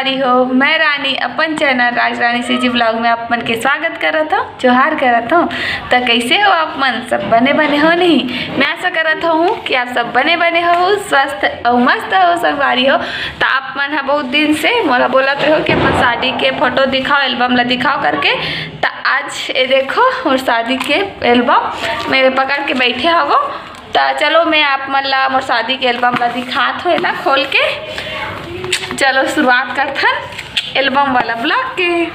संगवारी हो। मैं रानी अपन चैनल राज रानी सीजी ब्लॉग में आप मन के स्वागत करत हूँ, जोहार करत हूँ। तो कैसे हो आप मन? सब बने बने हो नहीं? मैं आशा करत हूँ कि आप सब बने बने हो, स्वस्थ और मस्त हो संगवारी हो। तो आप मन है बहुत दिन से मोला बोलत हो कि अपन शादी के फोटो दिखाओ, एल्बम ला दिखाओ करके। तो आज ये देखो और शादी के एल्बम में पकड़ के बैठे हो। तो चलो मैं आप मन ला मोर शादी के एल्बम ला दिखात हो ना खोल के। चलो शुरुआत करथन एल्बम वाला ब्लॉग के।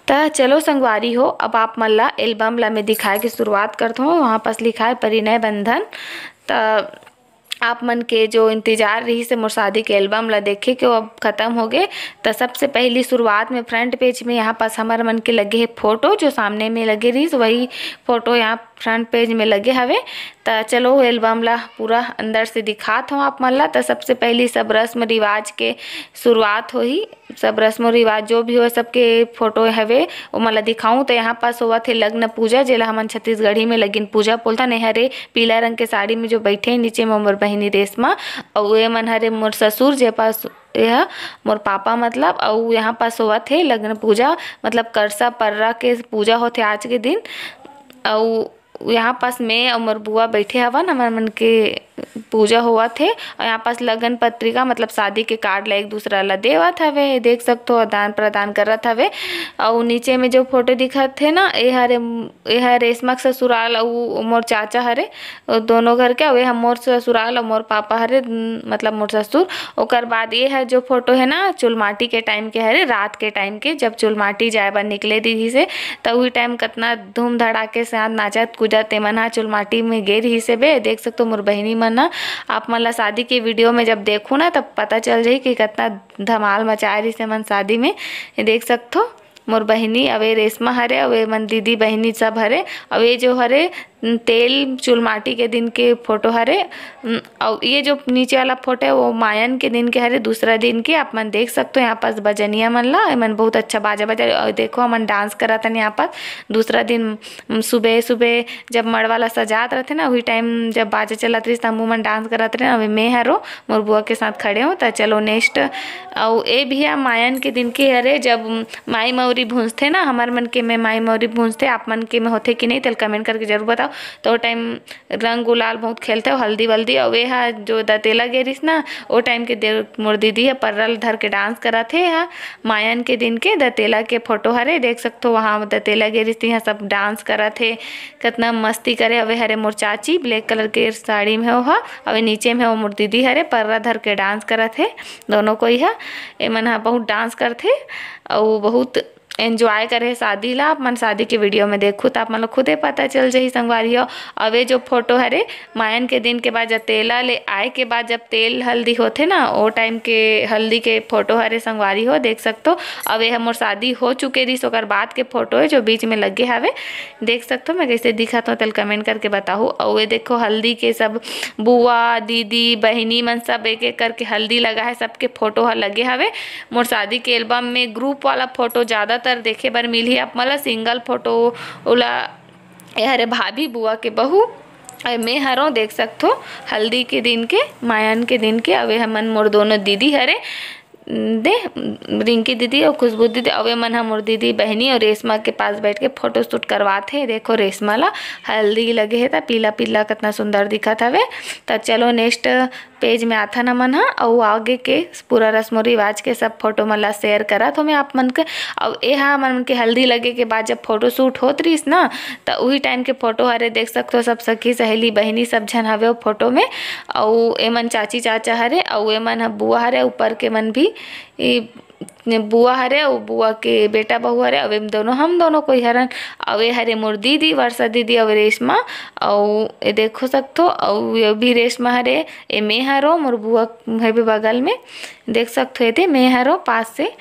तो चलो संगवारी हो, अब आप मन ला एल्बम ला मैं दिखाए की शुरुआत करता हूँ। वहाँ पास लिखा है परिणय बंधन। तो आप मन के जो इंतजार रही से मोर शादी के एल्बम ला देखे के वो अब ख़त्म हो गए। तो सबसे पहली शुरुआत में फ्रंट पेज में यहाँ पास हमारे मन के लगे है फोटो, जो सामने में लगे रही वही फोटो यहाँ फ्रंट पेज में लगे हवे। तो चलो एल्बम ला पूरा अंदर से दिखात हूँ आप मन ला। तो सबसे पहली सब रस्म रिवाज के शुरुआत हो ही, सब रस्म रिवाज जो भी हो सबके फोटो हवे वो मला दिखाऊं। तो यहाँ पास हुआ थे लग्न पूजा, जेला हमन छत्तीसगढ़ी में लगिन पूजा बोलता। ने हरे पीला रंग के साड़ी में जो बैठे नीचे में मोर बहिनी रेशमा, और ये मन हरे मोर ससुर जे पास यह मोर पापा मतलब। और यहाँ पास हुआ थे लग्न पूजा, मतलब करसा पर्रा के पूजा होते आज के दिन। और यहाँ पास मैं और मोर बुआ बैठे हवन, हमारे मन के पूजा हुआ थे। और यहाँ पास लगन पत्रिका मतलब शादी के कार्ड ला एक दूसरा ला देवत हवे, देख सकते हो, आदान प्रदान करत हवे। और नीचे में जो फोटो दिखत थे ना, ये रेशमा के ससुराल और मोर चाचा हरे दोनों घर के। और मोर ससुराल और मोर पापा हरे मतलब मोर ससुर। ओकर बाद ये है जो फोटो है ना चुलमाटी के टाइम के हरे, रात के टाइम के, जब चुलमाटी जाए बर निकले दीदी से। तो वही टाइम कितना धूम धड़ाके से नाचत कूदत मन हा चुलमाटी में गे रही से बे। देख सकते हो मोर बहिनी मन ना, आप मन ला शादी के वीडियो में जब देखो ना तब पता चल जाए कि कितना धमाल मचाए रही से मन शादी में। ये देख सकते हो मोर बहिनी, अवे रेशमा हरे, अवे मन दीदी बहिनी सब हरे। और ये जो हरे तेल चुलमाटी के दिन के फोटो हरे। और ये जो नीचे वाला फोटो है वो मायन के दिन के हरे, दूसरा दिन के। आप मन देख सकते हो यहाँ पास बजनिया मन ला मन बहुत अच्छा बाजा बजा। और देखो हमन डांस करत हन यहाँ पास। दूसरा दिन सुबह सुबह जब मड़वा ला सजात रहते ना, वही टाइम जब बाजा चलत रही तब मन डांस करत रहे। अभी मैं हरो मोर बुआ के साथ खड़े हो। तो चलो नेक्स्ट। और ये भी मायन के दिन के हरे, जब माई मौरी भूंजते ना, हमार मन के में माई मौरी भूंजते, आप मन के में होते कि नहीं तो कमेंट करके जरूर बताओ। तो टाइम रंग गुलाल बहुत खेलते हो, हल्दी वल्दी। और वे हा जो दतेला गेरिस ना वो टाइम के मोर दीदी है पर्रल धर के डांस करा थे। यहाँ मायन के दिन के दतेला के फोटो हरे, देख सकते हो वहाँ दतेला गेरिस यहाँ सब डांस करा थे, कितना मस्ती करे। अवे हरे मोर चाची ब्लैक कलर के साड़ी में हो, अवे नीचे में वो मोर दीदी हरे पर्रा धर के डांस करा थे दोनों को ही। ए मन हा बहुत डांस करथे और बहुत एंजॉय करे शादी ला। आप मन शादी के वीडियो में देखो तो आप मन खुदे पता चल जाही संगवारी हो। अवे जो फोटो हरे मायन के दिन के बाद जब तेला ले आए के बाद जब तेल हल्दी होते ना वो टाइम के हल्दी के फोटो हरे संगवारी हो, देख सकते हो। अवे हमर शादी हो चुके रही ओकर बाद के फोटो है जो बीच में लगे हवे, देख सकते हो। मैं कैसे दिखत हो तल कमेंट करके बताओ। और ये देखो हल्दी के सब बुआ दीदी बहिनी मन सब एक एक करके हल्दी लगा है, सबके फोटो ह लगे हवे। मोर शादी के एल्बम में ग्रुप वाला फोटो ज़्यादा देखे बर मिली। आप मला सिंगल फोटो ओला हरे भाभी बुआ के बहू मैं हरो, देख सकते हो हल्दी के दिन के मायन के दिन के। अवे हमन मोर दोनों दीदी हरे दे रिंकी दीदी और खुशबू दीदी। अवे मन हम मोर दीदी बहनी और रेशमा के पास बैठ के फोटो शूट करवाते। देखो रेशमा ला हल्दी लगे है, तो पीला पीला कितना सुंदर दिखत हवे। तो चलो नेक्स्ट पेज में आता न मन और आगे के पूरा रस्म रिवाज के सब फोटो मन ला शेयर करा तो मैं आप मन के। और ये मन के हल्दी लगे के बाद जब फोटो शूट होत रहीस ना, तो वही टाइम के फोटो हरे, देख सकते हो सब सखी सहेली बहिनी सब झन हवे वो फोटो में। और ए मन चाची चाचा हरे, और ए मन बुआ हरे, ऊपर के मन भी बुआ हरे और बुआ के बेटा बहू हरे। अवे दोनों हम दोनों कोई हरन। अवे हरे मोर दीदी वर्षा दीदी और रेशमा। और ये देखो सकते हो और ये भी रेशमा हरे, ये मैं हरो मोर बुआ है भी बगल में, देख सकते हो। ये मैं हरो पास से।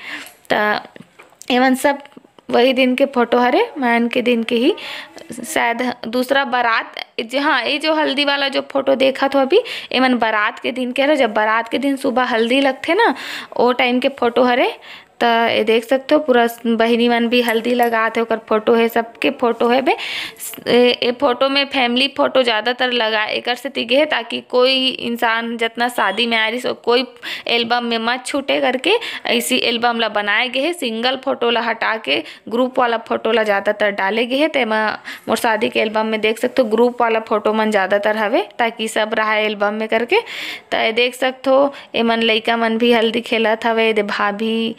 तो एवं सब वही दिन के फोटो हरे, मायन के दिन के ही शायद दूसरा बारात। हाँ ये जो हल्दी वाला जो फोटो देखा तो अभी एमन बारात के दिन के हरे, जब बारात के दिन सुबह हल्दी लगते ना वो टाइम के फोटो हरे। तो ये देख सकते हो पूरा बहिनी मन भी हल्दी लगाते ओकर फोटो है, सबके फोटो है बे। ये फोटो में फैमिली फोटो ज़्यादातर लगा एकर से तिगे है ताकि कोई इंसान जितना शादी में आ रही सो कोई एल्बम में मत छूटे करके ऐसी एल्बम ला बनाए गए है। सिंगल फोटो ला हटा के ग्रुप वाला फोटो ला ज़्यादातर डाले गए है। तेमा मोर शादी के एल्बम में देख सकते हो ग्रुप वाला फोटो मन ज़्यादातर हवे ताकि सब रहा एल्बम में करके। तो ये देख सकते हो ए मन लइका मन भी हल्दी खेलत हवे, दे भाभी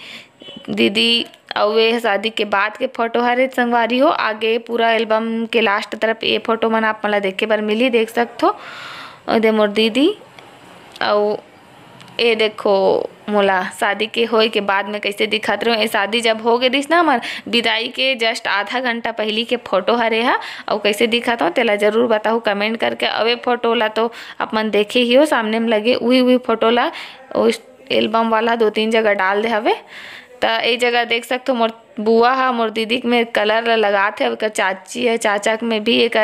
दीदी और वे शादी के बाद के फोटो हरे संगवारी हो। आगे पूरा एल्बम के लास्ट तरफ ये फोटो मन आप मला देखे बर मिली, देख सकते हो। दे मोर दीदी और ये देखो मोला शादी के होए के बाद में कैसे दिखत रहे। ये शादी जब हो गई ना हमार विदाई के जस्ट आधा घंटा पहली के फोटो हरे हा और कैसे दिखत हो तेला जरूर बताओ कमेंट करके। अवे फोटो ला तो आप मन देखे ही हो सामने में लगे वही फोटो ला उस एल्बम वाला 2-3 जगह डाल दे हवे। तो ये जगह देख सकते हो मोर बुआ हा मोर दीदी में कलर लगाते अब चाची है चाचा में भी एक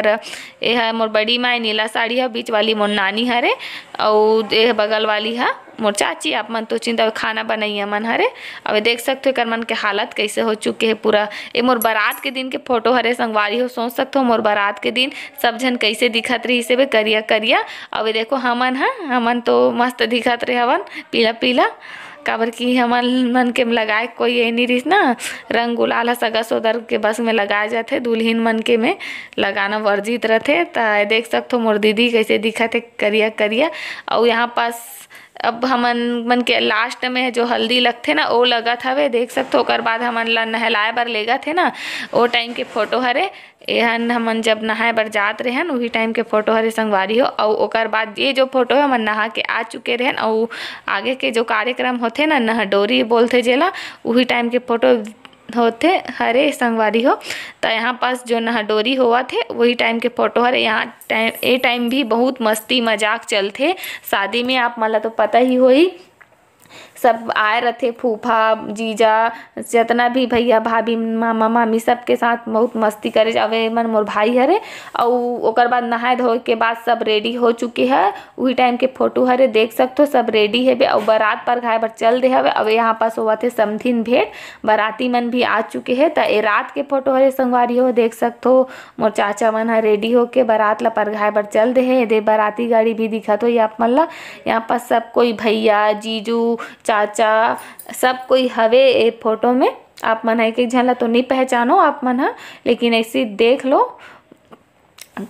ये है मोर बड़ी माई नीला साड़ी है, बीच वाली मोर नानी हरे और ये बगल वाली है मोर चाची। आप मन तो चिंता खाना बनाइए मन हरे। अब देख सकते हो कर मन के हालत कैसे हो चुके है पूरा। ये मोर बारात के दिन के फोटो हरे संगवारी हो, सोच सकते हो मोर बारात के दिन सब जन कैसे दिखत रही से करिया करिया। अब देखो हमन तो मस्त दिखत रहे हवन पीला पीला काबर की हमन मन के लगाए कोई ये नहीं रही ना रंग गुलाल सगा सोदर के बस में लगाए जाते, दुल्हन मन के में लगाना वर्जित रहते। तो देख सकते हो मोर दीदी कैसे दिखत है करिया करिया। और यहाँ पास अब हमन मन के लास्ट में जो हल्दी लगथे ना वो लगत हवे, देख सकते हो। ओकर बाद हमन ला नहलाए बर लेगा थे ना वो टाइम के फोटो हरे। एहन हमन जब नहाए बर जात रहे हैं वही टाइम के फोटो हरे संगवारी हो। और ओकर बाद ये जो फोटो है हमन नहा के आ चुके रहे और आगे के जो कार्यक्रम होते ना नहडोरी बोलते जेला वही टाइम के फोटो होते हरे संगवारी हो। तो यहाँ पास जो नहडोरी हुआ थे वही टाइम के फोटो हरे। यहाँ टाइम भी बहुत मस्ती मजाक चलते शादी में, आप मला तो पता ही होई सब आए रहते फूफा जीजा जितना भी भैया भाभी मामा मामी सबके साथ बहुत मस्ती करे जावे मन मोर भाई हरे। और ओकर बाद नहाए धोए के बाद सब रेडी हो चुके हैं वही टाइम के फोटो हरे, देख सकते हो सब रेडी है बे। और बारात पर खाए बर चल दे हवे। अब यहाँ पास हुआ थे समधिन भेंट बाराती मन भी आ चुके हैं। तो ये रात के फोटो हरे संगवारी हो, देख सकते हो मोर चाचा मन है रेडी होके बारात ला परघाए बर चल दे है। दे बाराती गाड़ी भी दिखत हो आप मन ला। यहाँ पास सब कोई भैया जीजू चाचा सब कोई हवे ए फोटो में। आप मन है एक झन ला तो नहीं पहचानो आप मन है, लेकिन ऐसे देख लो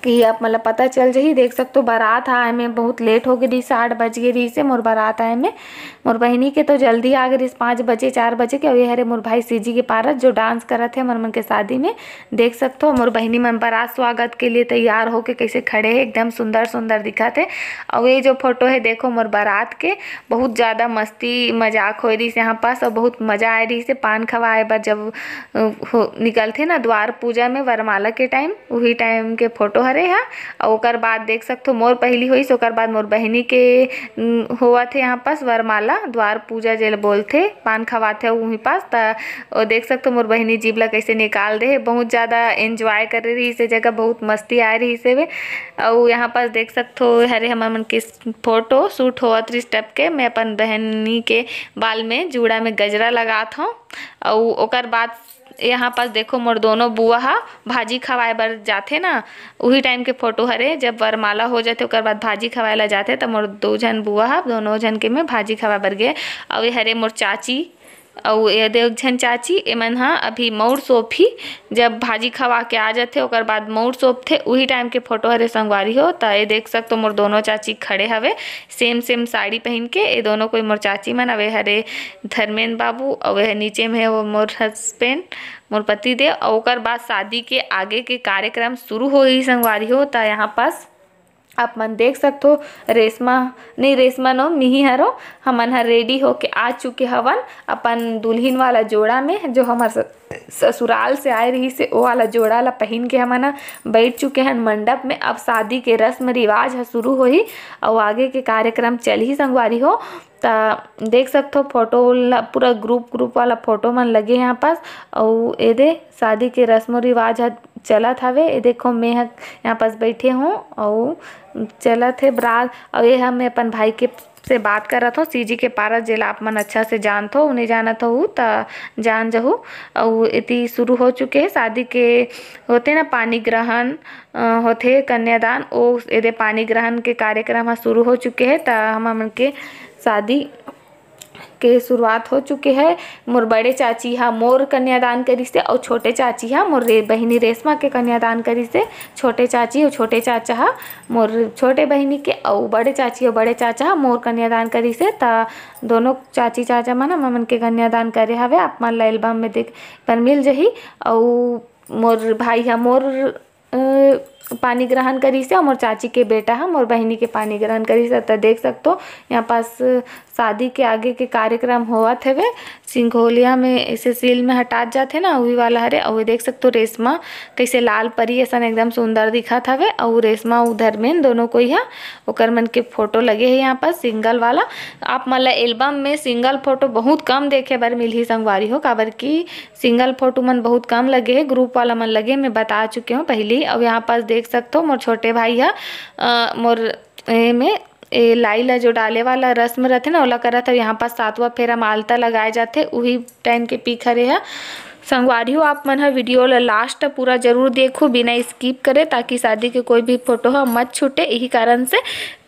कि आप मतलब पता चल जाही। देख सकते हो बारात आए में बहुत लेट हो गई, 8 बज गई से मोर बारात आए में। मोर बहिनी के तो जल्दी आ गई 5 बजे 4 बजे के। और ये हरे मोर भाई सीजी के पारस जो डांस करत थे मोर मन के शादी में, देख सकते हो मोर बहिनी मन बारात स्वागत के लिए तैयार होके कैसे खड़े है, एकदम सुंदर सुंदर दिखा थे। और ये जो फोटो है देखो मोर बारात के बहुत ज़्यादा मस्ती मजाक हो रही से यहाँ पास और बहुत मज़ा आ रही से। पान खवाए बर जब निकलते ना द्वार पूजा में वरमाला के टाइम वही टाइम के फोटो हरे हा। और ओकर बाद देख सकते हो मोर पहली हुई ओकर बाद मोर बहिनी के हुआ थे यहाँ पास वरमाला द्वार पूजा जेल बोलते पान खवाते वहीं पास। तो देख सकते हो मोर बहिनी जीभ ला कैसे निकाल दे, बहुत ज़्यादा एंजॉय कर रही इस जगह, बहुत मस्ती आ रही से वे। और यहाँ पास देख सकते हो हरे हमार मन के फोटो शूट हुआ स्टेप के। मैं अपन बहनी के बाल में जूड़ा में गजरा लगात हूँ। और ओकर बाद यहाँ पास देखो मोर दोनों बुआ हा भाजी खवाए बर जाते ना वही टाइम के फोटो हरे। जब वरमाला हो जाते ओकर बाद भाजी खवाए ला जाते तो मोर 2 जन बुआ हा दोनों जन के में भाजी खवाए बर गए। और ये हरे मोर चाची और ये 2 जन चाची एमन हा अभी मऊर सोफी जब भाजी खवा के आ जाते ओकर बाद मऊर सोप थे वही टाइम के फोटो हरे संगवारी हो। तो ये देख सकते हो मोर दोनों चाची खड़े हवे सेम साड़ी पहन के। ये दोनों कोई मोर चाची मन अवे हरे धर्मेंद्र बाबू और वह नीचे में है वो मोर हस्बैंड मोर पति देव। और ओकर बाद शादी के आगे के कार्यक्रम शुरू हो ही संगवारी हो। तो यहाँ पास आप मन देख सकते हो रेशमा नो मिही हरो हमन हर रेडी होके आ चुके हवन अपन दुल्हन वाला जोड़ा में जो हमार ससुराल से आए रही से वो वाला जोड़ा ला पहन के हमन बैठ चुके हैं मंडप में। अब शादी के रस्म रिवाज शुरू हो ही और आगे के कार्यक्रम चल ही संगवारी हो। तो देख सकते हो फोटो पूरा ग्रुप वाला फोटो मन लगे यहाँ पास। और ये दे शादी के रस्म रिवाज चलत हवे। ये देखो मैं यहाँ पास बैठे हूँ और चलत है बरात। और ये हम अपन भाई के से बात करत हो सीजी के पारस जेला आप मन अच्छा से जानत हो उन्हें जानत हो त जान जहू। और इति शुरू हो चुके हैं शादी के होते ना पानी ग्रहण होते कन्यादान ओ एदे पानी ग्रहण के कार्यक्रम शुरू हो चुके हैं। त हमन के शादी के शुरुआत हो चुके हैं। मोर बड़े चाची हा मोर कन्यादान करी से और छोटे चाची हा मोर बहिनी रेशमा के कन्यादान करी से। छोटे चाची और छोटे चाचा हा मोर छोटे बहिनी के और बड़े चाची और बड़े चाचा हा मोर कन्यादान करी से। त दोनों चाची चाचा मन हमन के कन्यादान करे हवे आप मन ला एल्बम में देख पर मिल जही। और मोर भाई हा मोर पानी ग्रहण करी से और मोर चाची के बेटा है मोर बहिनी के पानी ग्रहण करी से। तो देख सकते हो यहाँ पास शादी के आगे के कार्यक्रम होवत हवे सिंघोलिया में ऐसे सील में हटात जाते ना वही वाला हरे। और देख सकते हो रेशमा कैसे लाल परी ऐसा एकदम सुंदर दिखत हवे और रेशमा उधर में दोनों कोई है ओकर मन के फोटो लगे है यहाँ पर सिंगल वाला। आप मन ला एल्बम में सिंगल फोटो बहुत कम देखे बर मिलही संगवारी हो काबर की सिंगल फोटो मन बहुत कम लगे है ग्रुप वाला मन लगे मैं बता चुके हूँ पहले। और यहाँ पास देख सकते हो मोर छोटे भाई है मोर में लाई ला जो डाले वाला रस्म रहते ना ओला करत है। यहाँ पास 7वां फेरा मालता लगाए जाते वही टाइम के पीक हरे है संगवारी हो। आप मन वीडियो ला लास्ट पूरा जरूर देखो बिना स्किप करे ताकि शादी के कोई भी फोटो हो मत छूटे यही कारण से।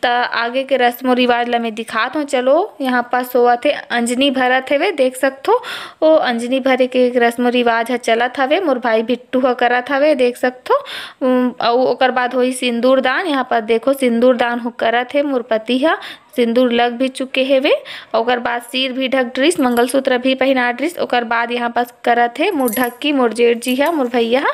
त आगे के रस्म रिवाज ला मैं दिखात हूँ। चलो यहाँ पास होवत है अंजनी भरत हवे देख सकते हो ओ अंजनी भरे के रस्म रिवाज है चलत हवे मोर भाई बिट्टू ह करत हवे देख सकते हो। और ओकर बाद होई सिंदूर दान। यहाँ पर देखो सिंदूर दान हो करत है मोर पति हा सिंदूर लग भी चुके हेवे। ओकर बाद सिर भी ढक ड्रिस मंगलसूत्र भी पहना ड्रिस। ओकर बाद यहाँ पास करत है मोर ढक्की मोर जेठ जी है मोर भैया हा।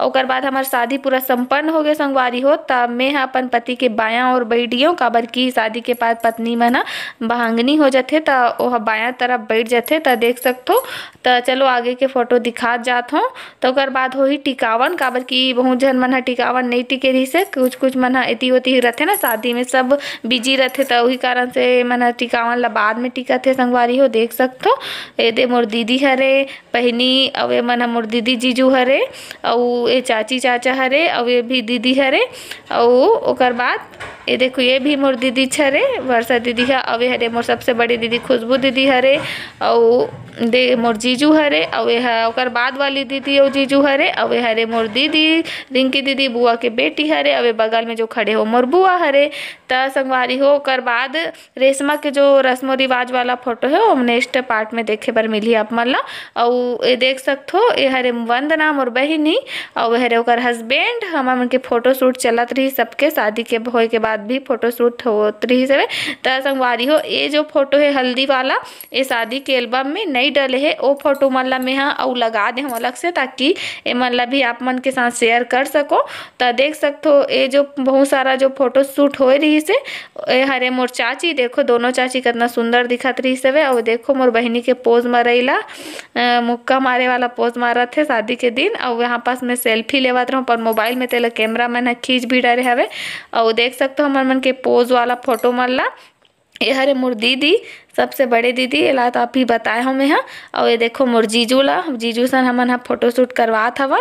ओकर बाद हमार शादी पूरा संपन्न हो गए संगवारी हो। तब मैं अपन पति के बायां और बैठियो काबर की शादी के बाद पत्नी मन बहांगनी हो जाते त ओह बायां तरफ बैठ जाते। त देख सकते हो। त चलो आगे के फोटो दिखा जात हूँ। तो ओकर बाद होही टिकावन काबर की बहुत जन मन टिकावन नहीं टिके रही से कुछ मन एती ओती रहते ना शादी में सब बिजी रहते त वही कारण से मन टिकावन ला बाद में टिकत है संगवारी हो देख सकते हो। एदे मोर दीदी हरे बहिनी और मन मोर दीदी जीजू हरे और ये चाची चाचा हरे और ये भी दीदी हरे। और ओकर बाद ये देखो ये भी मोर दीदी छरे वर्षा दीदी है और हरे मोर सबसे बड़ी दीदी खुशबू दीदी हरे और दे मोर जीजू हरे और ये ओकर बाद वाली दीदी और जीजू हरे और हरे मोर दीदी रिंकी दीदी बुआ के बेटी हरे और बगल में जो खड़े हो मोर बुआ हरे। त संगवारी हो ओकर बाद रेशमा के जो रस्म रिवाज वाला फोटो है वो नेक्स्ट पार्ट में देखे बर मिली आप मन ला। और ये देख सकते हो ये हरे वंदना मोर बहिनी और हरे ओकर हस्बैंड हमन के फोटो शूट चलत रही सबके शादी के होए के बाद भी फोटो शूट होत रही से। त संगवारी हो ये जो फोटो है हल्दी वाला ये शादी के एल्बम में नहीं डले है ओ फोटो मन ला मैं और लगा दे हम अलग से ताकि ए मन ला भी आप मन के साथ शेयर कर सको। त देख सकते हो ये जो बहुत सारा जो फोटो शूट हो रही से हरे मोर चाची देखो दोनों चाची कितना सुंदर दिखत रही से। और देखो मोर बहिनी के पोज मरैला मुक्का मारे वाला पोज मारत थे शादी के दिन। और यहाँ पास मैं सेल्फी लेवत रहूँ पर मोबाइल में तेला कैमरा मैन खींच भी डरे हवे। और देख सकते हो हमन मन के पोज वाला फोटो मन ला ये हरे मोर दीदी सबसे बड़े दीदी एला तो आप ही बताए हो मैं। और ये देखो मोर जीजू ला जीजू सन हमन फोटो शूट करवात हवन।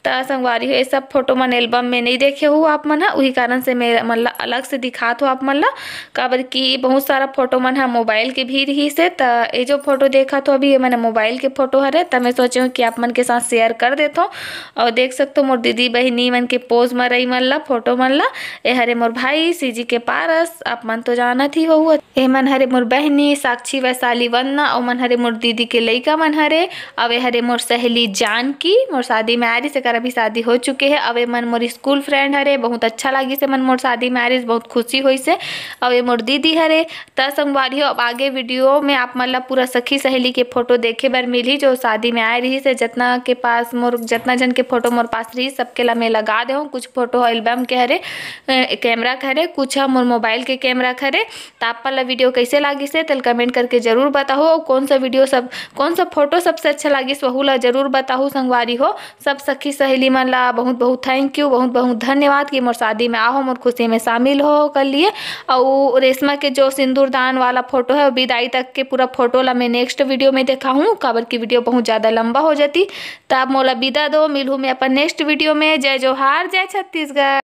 त संगवारी हो ये सब फोटो मन एल्बम में नहीं देखे हो आप मन वही कारण से मेरा मन ला अलग से दिखात हो आप मन ला काबर की बहुत सारा फोटो मन है मोबाइल के भी रही से। त ये जो फोटो देखा तो अभी ये मैंने मोबाइल के फोटो हरे त मैं सोचे हूँ कि आप मन के साथ शेयर कर देता हूँ। और देख सकते हो मोर दीदी बहिनी मन के पोज मरई मन ला फोटो मन ला ये हरे मोर भाई सीजी के पारस आप मन तो जानत ही हो। ये मन हरे मोर बहनी साक्षी वैशाली वंदना और मन हरे मोर दीदी के लइका मन हरे। अब ये हरे मोर सहेली जानकी मोर शादी में आरी से अभी शादी हो चुके है। अब ये मन मोर स्कूल फ्रेंड हरे बहुत अच्छा लगी से मन मोर शादी में आरी बहुत खुशी हुई से। अब ये मोर दीदी हरे त संगवारी हो। अब आगे वीडियो में आप मन ला पूरा सखी सहेली के फोटो देखे बर मिली जो शादी में आए रही से जितना के पास मोर जितना जन के फोटो मोर पास रही सबके ला मैं लगा दे हूँ। कुछ फोटो एल्बम के हरे कैमरा के हरे कुछ मोर मोबाइल के कैमरा के हरे। तो आप ला वीडियो कैसे लगी से तल कमेंट करके जरूर बताओ। कौन सा फोटो सबसे अच्छा लगी वहू ला जरूर बताओ संगवारी हो। सब सखी सहेली मन ला बहुत बहुत थैंक यू बहुत बहुत धन्यवाद कि मोर शादी में आओ मोर खुशी में शामिल हो कर लिए। और रेशमा के जो सिंदूर दान वाला फोटो है विदाई तक के पूरा फोटो ला मैं नेक्स्ट वीडियो में देखा हूँ काबर की वीडियो बहुत ज़्यादा लंबा हो जाती। तब मोला विदा दो मिलूँ मैं अपन नेक्स्ट वीडियो में। जय जोहार जय छत्तीसगढ़।